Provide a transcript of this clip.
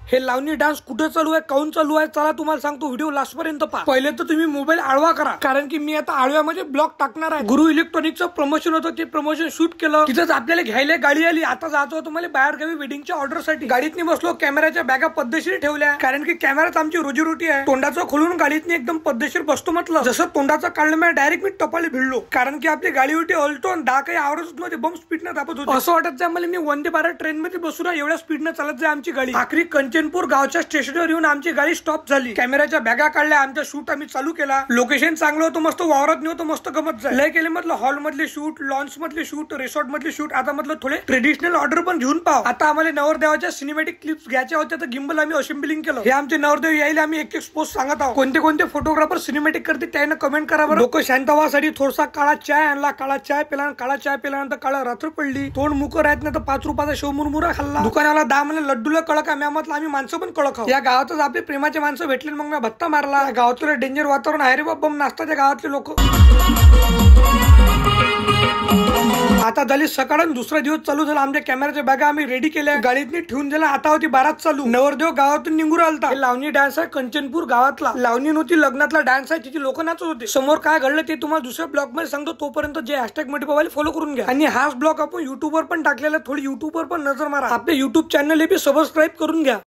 हे लावणी डान्स कुठे चालू आहे, काऊन चालू आहे, चला तुम्हाला सांगतो. व्हिडिओ लास्ट पर्यंत पहा. पहिले तर तुम्ही मोबाईल आळवा करा, कारण की मी आता आळव्यामध्ये ब्लॉग टाकणार आहे. गुरु इलेक्ट्रॉनिकचं प्रमोशन होतं, ते प्रमोशन शूट केलं. तिथंच आपल्याला घ्यायला गाडी आली. आता जातो तुम्हाला बाहेरगावी वेडिंगच्या ऑर्डर साठी. गाडीतनी बसलो, कॅमेराच्या बॅगा पद्धतशीर ठेवल्या, कारण की कॅमेराच आमची रोजीरोटी आहे. तोंडाचं खोलून गाडीतनी एकदम पद्धतशीर बसतो म्हटलं. जसं तोंडाचं काढलं मी डायरेक्ट मी टपाली भिडलो, कारण की आपली गाडी होती ऑल्टो. दहा काही आवडत मध्ये बम स्पीडनं दाबत होती. असं वाटत जाय मला मी वंदे भारत ट्रेन मध्ये बसून एवढ्या स्पीडनं चालत जाय आमची गाडी. आखरी कंचनपूर गावच्या स्टेशनवर येऊन आमची गाडी स्टॉप झाली. कॅमेराच्या बॅगा काढल्या, आमचा शूट आम्ही चालू केला. लोकेशन चांगलं होतं, मस्त वावरात नव्हतं, मस्त गमत जाय. लय केले म्हटलं हॉल मधले शूट, लॉन्च मधले शूट, रिसॉर्ट मधले शूट. आता म्हटलं थोडे ट्रेडिशनल ऑर्डर पण घेऊन पाहू. आता आम्हाला नवरदेवाच्या सिनेमॅटिक क्लिप्स घ्यायच्या होत्या, तर गिम्बल आम्ही असेंबलिंग केलं. हे आमचे नवरदेव यायला आम्ही एक पोस्ट सांगत आहोत. कोणते कोणते फोटोग्राफर सिनेमॅटिक करते त्यानं कमेंट करा बरं. लोक शांत व्हासाठी थोडासा काळा चाय आणला. काळा चाय पिला, काळा चाय पिल्यानंतर काळा रात्र पडली. तोंड मुक राहत नाही तर 5 रुपयाचा शेवमुरमुरा खाल्ला. दुकानाला 10 म्हणलं लड्डूला कळक. आम्ही म्हटलं आम्ही माणसं पण कळक आहोत. या गावातच आपले प्रेमाचे माणसं भेटले, मग मी भत्ता मारला. गावातलं डेंजर वातावरण आहे रे बाबा, नाचतात त्या गावातले लोक. आता झाली सकाळ, दुसरा दिवस चालू झाला. आमच्या कॅमेराच्या बॅगा आम्ही रेडी केल्या, गाडीतनी ठेवून दिला. आता होती 12 चालू. नवरदेव गावातून निघून आलता. लावणी डान्स आहे कंचनपूर गावातला. लावणी नव्हती, लग्नातला डान्स आहे. तिची लोक नाचत होते. समोर काय घडलं ते तुम्हाला दुसऱ्या ब्लॉग मध्ये सांगतो. तोपर्यंत जे हॅशटॅग मध्ये फॉलो करून घ्या. आणि हाच ब्लॉग आपण युट्यूबवर पण टाकलेला, थोडी युट्यूबवर पण नजर मारा. आपल्या युट्यूब चॅनल हे बी सबस्क्राईब करून घ्या.